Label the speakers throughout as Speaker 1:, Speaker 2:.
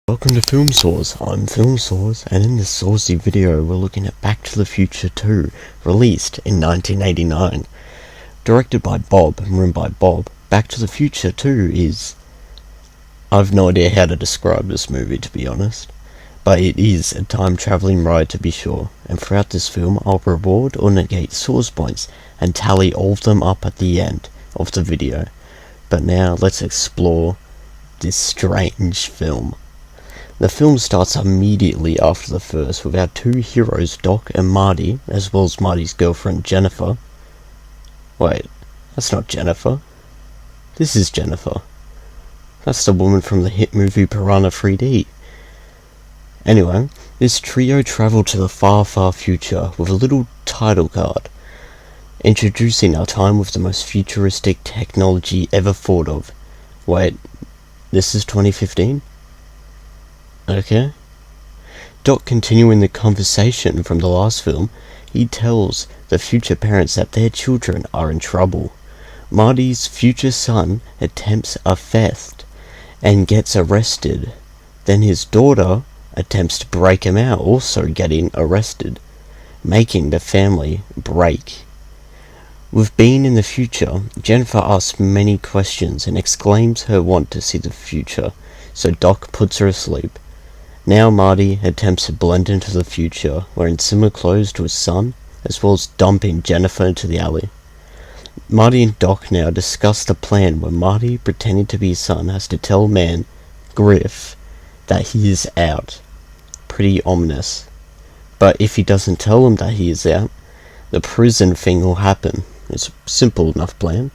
Speaker 1: Welcome to FilmSauce. I'm FilmSauce, and in this saucy video we're looking at Back to the Future 2, released in 1989. Directed by Bob and written by Bob, Back to the Future 2 is... I've no idea how to describe this movie, to be honest. But it is a time-travelling ride, to be sure, and throughout this film I'll reward or negate source points and tally all of them up at the end of the video. But now let's explore this strange film. The film starts immediately after the first with our two heroes, Doc and Marty, as well as Marty's girlfriend Jennifer. Wait, that's not Jennifer. This is Jennifer. That's the woman from the hit movie Piranha 3D. Anyway, this trio travel to the far, far future with a little title card, introducing our time with the most futuristic technology ever thought of. Wait, this is 2015? Okay. Doc, continuing the conversation from the last film, he tells the future parents that their children are in trouble. Marty's future son attempts a theft and gets arrested. Then his daughter attempts to break him out, also getting arrested, making the family break. With being in the future, Jennifer asks many questions and exclaims her want to see the future, so Doc puts her asleep. Now Marty attempts to blend into the future, wearing similar clothes to his son, as well as dumping Jennifer into the alley. Marty and Doc now discuss the plan where Marty, pretending to be his son, has to tell man, Griff, that he is out. Pretty ominous. But if he doesn't tell him that he is out, the prison thing will happen. It's a simple enough plan.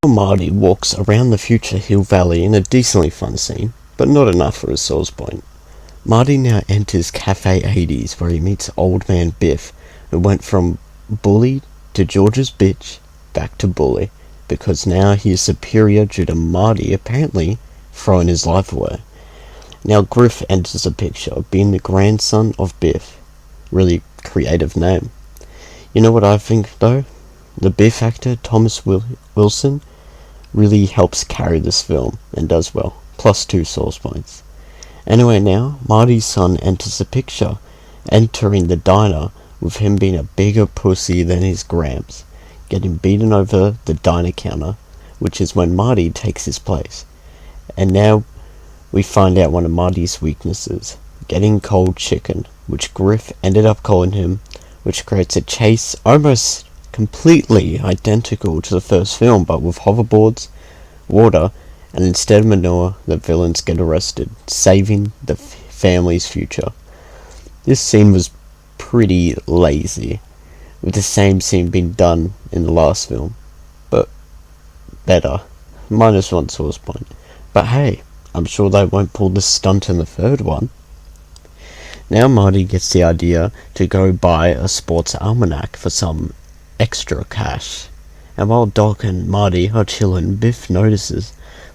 Speaker 1: Marty walks around the future Hill Valley in a decently fun scene, but not enough for a source point. Marty now enters Cafe 80s, where he meets old man Biff, who went from bully to George's bitch back to bully, because now he is superior due to Marty apparently throwing his life away. Now Griff enters the picture, being the grandson of Biff. Really creative name. You know what I think though? The Biff actor, Thomas Wilson, really helps carry this film, and does well. +2 source points. Anyway, now, Marty's son enters the picture, entering the diner with him being a bigger pussy than his grams, getting beaten over the diner counter, which is when Marty takes his place. And now we find out one of Marty's weaknesses, getting cold chicken, which Griff ended up calling him, which creates a chase almost completely identical to the first film, but with hoverboards, water, and instead of manure, the villains get arrested, saving the family's future. This scene was pretty lazy, with the same scene being done in the last film, but better. -1 source point. But hey, I'm sure they won't pull this stunt in the third one. Now Marty gets the idea to go buy a sports almanac for some extra cash. And while Doc and Marty are chilling, Biff notices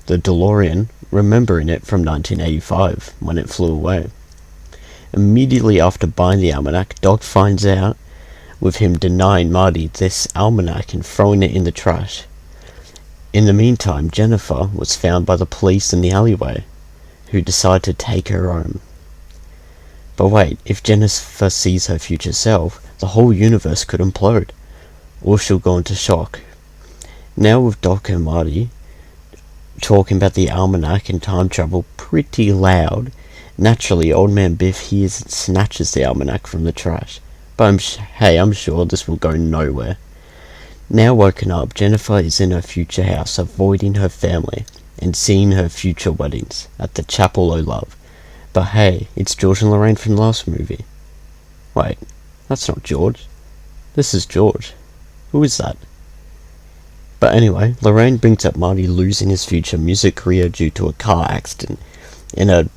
Speaker 1: the DeLorean, remembering it from 1985, when it flew away. Immediately after buying the almanac, Doc finds out, with him denying Marty this almanac and throwing it in the trash. In the meantime, Jennifer was found by the police in the alleyway, who decide to take her home. But wait, if Jennifer sees her future self, the whole universe could implode, or she'll go into shock. Now with Doc and Marty talking about the almanac and time travel pretty loud, naturally old man Biff hears and snatches the almanac from the trash. But I'm sure this will go nowhere. Now woken up, Jennifer is in her future house, avoiding her family and seeing her future weddings at the chapel o' love. But hey, it's George and Lorraine from the last movie. Wait, that's not George. This is George. Who is that? But anyway, Lorraine brings up Marty losing his future music career due to a car accident in a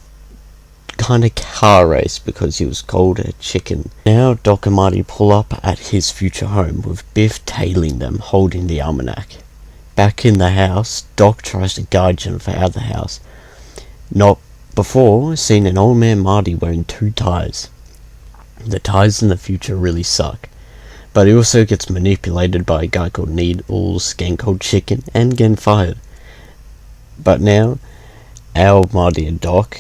Speaker 1: kind of car race because he was called a chicken. Now Doc and Marty pull up at his future home with Biff tailing them, holding the almanac. Back in the house, Doc tries to guide Jennifer out of the house. Not before seeing an old man Marty wearing 2 ties. The ties in the future really suck. But he also gets manipulated by a guy called Needles, getting called chicken, and getting fired. But now, our Marty and Doc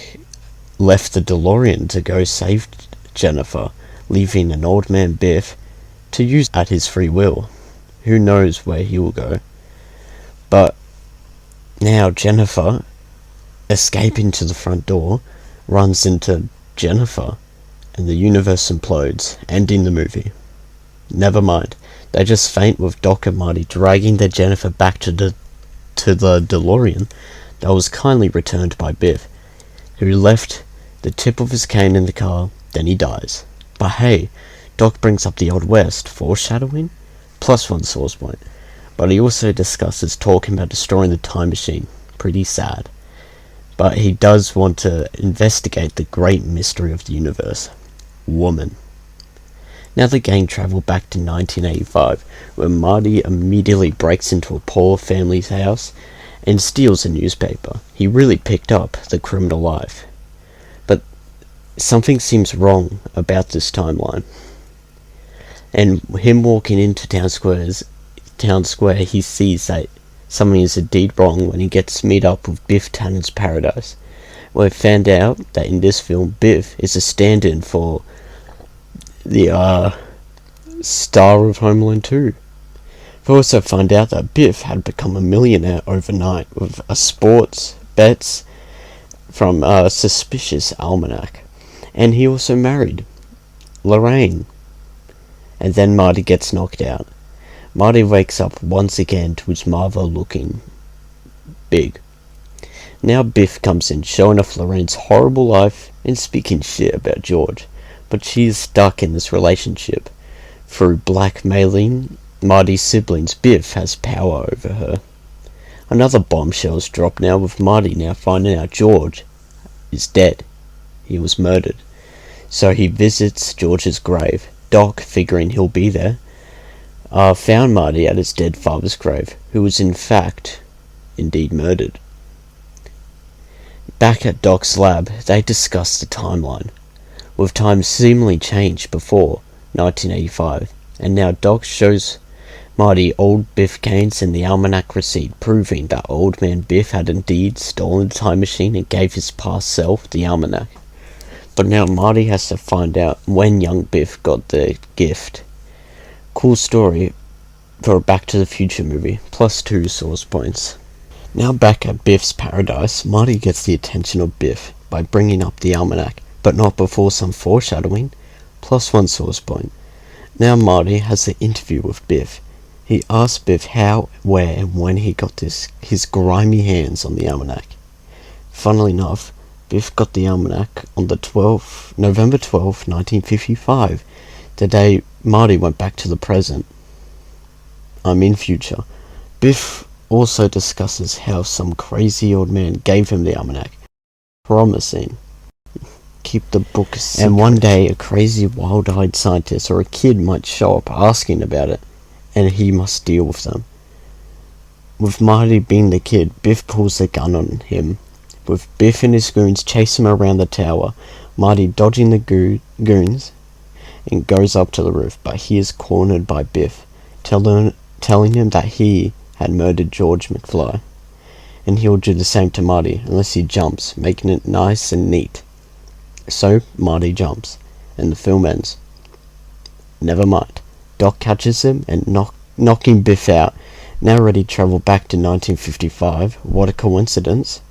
Speaker 1: left the DeLorean to go save Jennifer, leaving an old man Biff to use at his free will. Who knows where he will go. But now Jennifer, escaping to the front door, runs into Jennifer, and the universe implodes, ending the movie. Never mind, they just faint with Doc and Marty dragging their Jennifer back to the DeLorean that was kindly returned by Biff, who left the tip of his cane in the car, then he dies. But hey, Doc brings up the Old West, foreshadowing? +1 source point. But he also discusses talking about destroying the time machine. Pretty sad. But he does want to investigate the great mystery of the universe. Woman. Now the gang travel back to 1985, where Marty immediately breaks into a poor family's house and steals a newspaper. He really picked up the criminal life. But something seems wrong about this timeline. And him walking into town square, he sees that something is indeed wrong when he gets to meet up with Biff Tannen's Paradise. We found out that in this film, Biff is a stand-in for the star of Home Alone 2. We also find out that Biff had become a millionaire overnight with a sports bets from a suspicious almanac. And he also married Lorraine. And then Marty gets knocked out. Marty wakes up once again to his mother looking big. Now Biff comes in, showing off Lorraine's horrible life and speaking shit about George. But she is stuck in this relationship. Through blackmailing Marty's siblings, Biff has power over her. Another bombshell is dropped now, with Marty now finding out George is dead. He was murdered. So he visits George's grave. Doc, figuring he'll be there, found Marty at his dead father's grave, who was in fact indeed murdered. Back at Doc's lab, they discuss the timeline, with time seemingly changed before 1985, and now Doc shows Marty old Biff Gaines and the almanac receipt, proving that old man Biff had indeed stolen the time machine and gave his past self the almanac. But now Marty has to find out when young Biff got the gift. Cool story for a Back to the Future movie, +2 source points. Now back at Biff's paradise, Marty gets the attention of Biff by bringing up the almanac, but not before some foreshadowing, +1 source point. Now Marty has the interview with Biff. He asks Biff how, where, and when he got his grimy hands on the almanac. Funnily enough, Biff got the almanac on the November 12th, 1955, the day Marty went back to the present. In future. Biff also discusses how some crazy old man gave him the almanac, promising keep the book a secret. And one day a crazy wild-eyed scientist or a kid might show up asking about it, and he must deal with them. With Marty being the kid, Biff pulls the gun on him. With Biff and his goons chase him around the tower, Marty dodging the goons and goes up to the roof, but he is cornered by Biff, telling him that he had murdered George McFly, and he will do the same to Marty unless he jumps, making it nice and neat. So Marty jumps, and the film ends. Never mind. Doc catches him and knocking Biff out. Now ready to travel back to 1955. What a coincidence.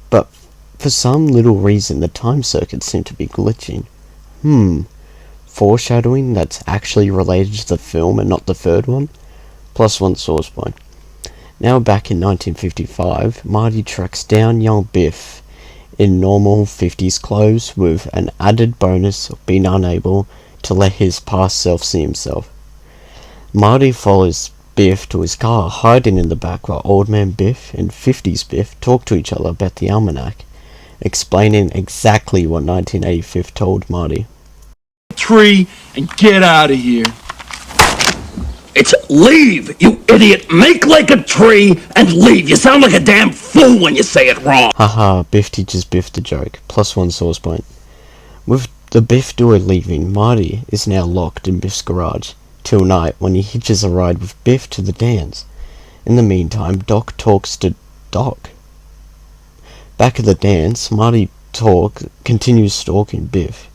Speaker 1: But for some little reason the time circuits seem to be glitching. Foreshadowing that's actually related to the film and not the third one? +1 source point. Now back in 1955, Marty tracks down young Biff in normal 50s clothes, with an added bonus of being unable to let his past self see himself. Marty follows Biff to his car, hiding in the back while old man Biff and 50s Biff talk to each other about the almanac, explaining exactly what 1985 told Marty.
Speaker 2: Tree and get out of here. It's leave, you idiot. Make like a tree and leave. You sound like a damn fool when you say it wrong.
Speaker 1: Haha, Biff teaches Biff the joke. +1 source point. With the Biff duo leaving, Marty is now locked in Biff's garage till night when he hitches a ride with Biff to the dance. In the meantime, Doc talks to Doc. Back at the dance, Marty continues stalking Biff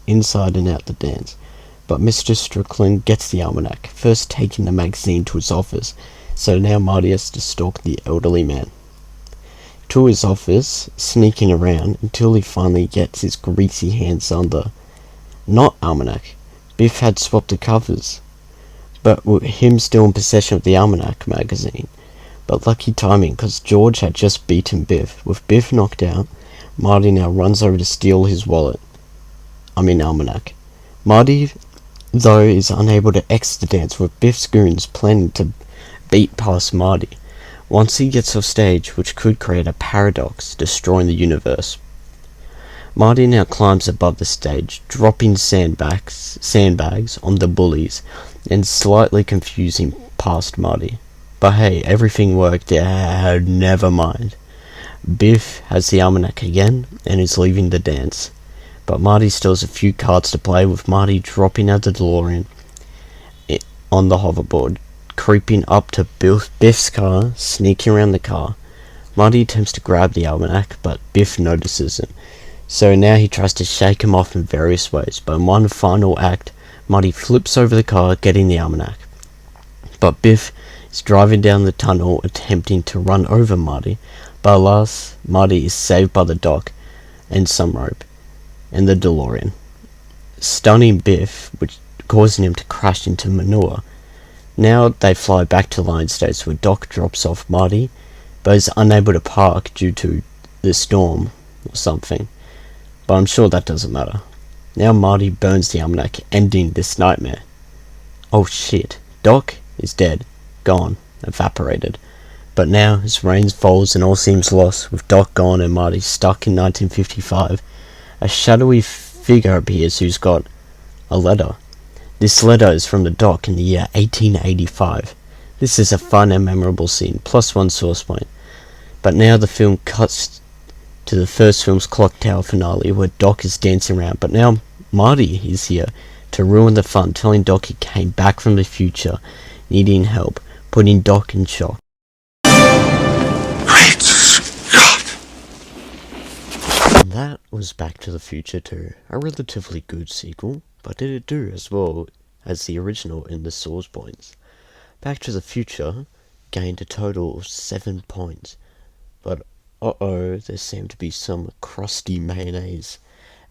Speaker 1: inside and out the dance, but Mr. Strickland gets the almanac, first taking the magazine to his office, so now Marty has to stalk the elderly man to his office, sneaking around until he finally gets his greasy hands on the not almanac. Biff had swapped the covers, but with him still in possession of the almanac magazine. But lucky timing, because George had just beaten Biff. With Biff knocked out, Marty now runs over to steal his almanac. Marty, though, is unable to exit the dance, with Biff's goons planning to beat past Marty once he gets off stage, which could create a paradox, destroying the universe. Marty now climbs above the stage, dropping sandbags on the bullies, and slightly confusing past Marty. But hey, everything worked. Never mind. Biff has the almanac again and is leaving the dance. But Marty still has a few cards to play, with Marty dropping out the DeLorean on the hoverboard, creeping up to Biff's car, sneaking around the car. Marty attempts to grab the almanac, but Biff notices him. So now he tries to shake him off in various ways, but in one final act, Marty flips over the car, getting the almanac. But Biff is driving down the tunnel, attempting to run over Marty, but alas, Marty is saved by the dock and some rope, and the DeLorean, stunning Biff, which causing him to crash into manure. Now they fly back to Lion States, where Doc drops off Marty, but is unable to park due to the storm or something. But I'm sure that doesn't matter. Now Marty burns the almanac, ending this nightmare. Oh shit, Doc is dead, gone, evaporated. But now, as rain falls and all seems lost, with Doc gone and Marty stuck in 1955, a shadowy figure appears who's got a letter. This letter is from the Doc in the year 1885. This is a fun and memorable scene, plus one source point. But now the film cuts to the first film's clock tower finale, where Doc is dancing around, but now Marty is here to ruin the fun, telling Doc he came back from the future, needing help, putting Doc in shock.
Speaker 2: Great Scott!
Speaker 1: And that was Back to the Future 2, a relatively good sequel, but did it do as well as the original in the source points? Back to the Future gained a total of 7 points, but there seemed to be some crusty mayonnaise,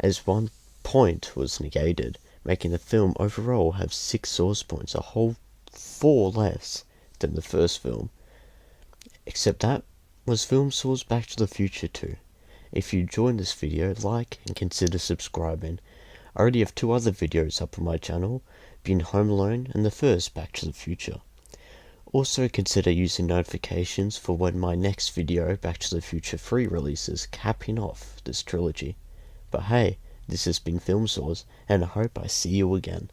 Speaker 1: as 1 point was negated, making the film overall have 6 source points, a whole 4 less than the first film. Except that was FilmSauce Back to the Future 2. If you enjoyed this video, like and consider subscribing. I already have 2 other videos up on my channel, being Home Alone and the first Back to the Future. Also consider using notifications for when my next video, Back to the Future 3, releases, capping off this trilogy. But hey, this has been FilmSauce, and I hope I see you again.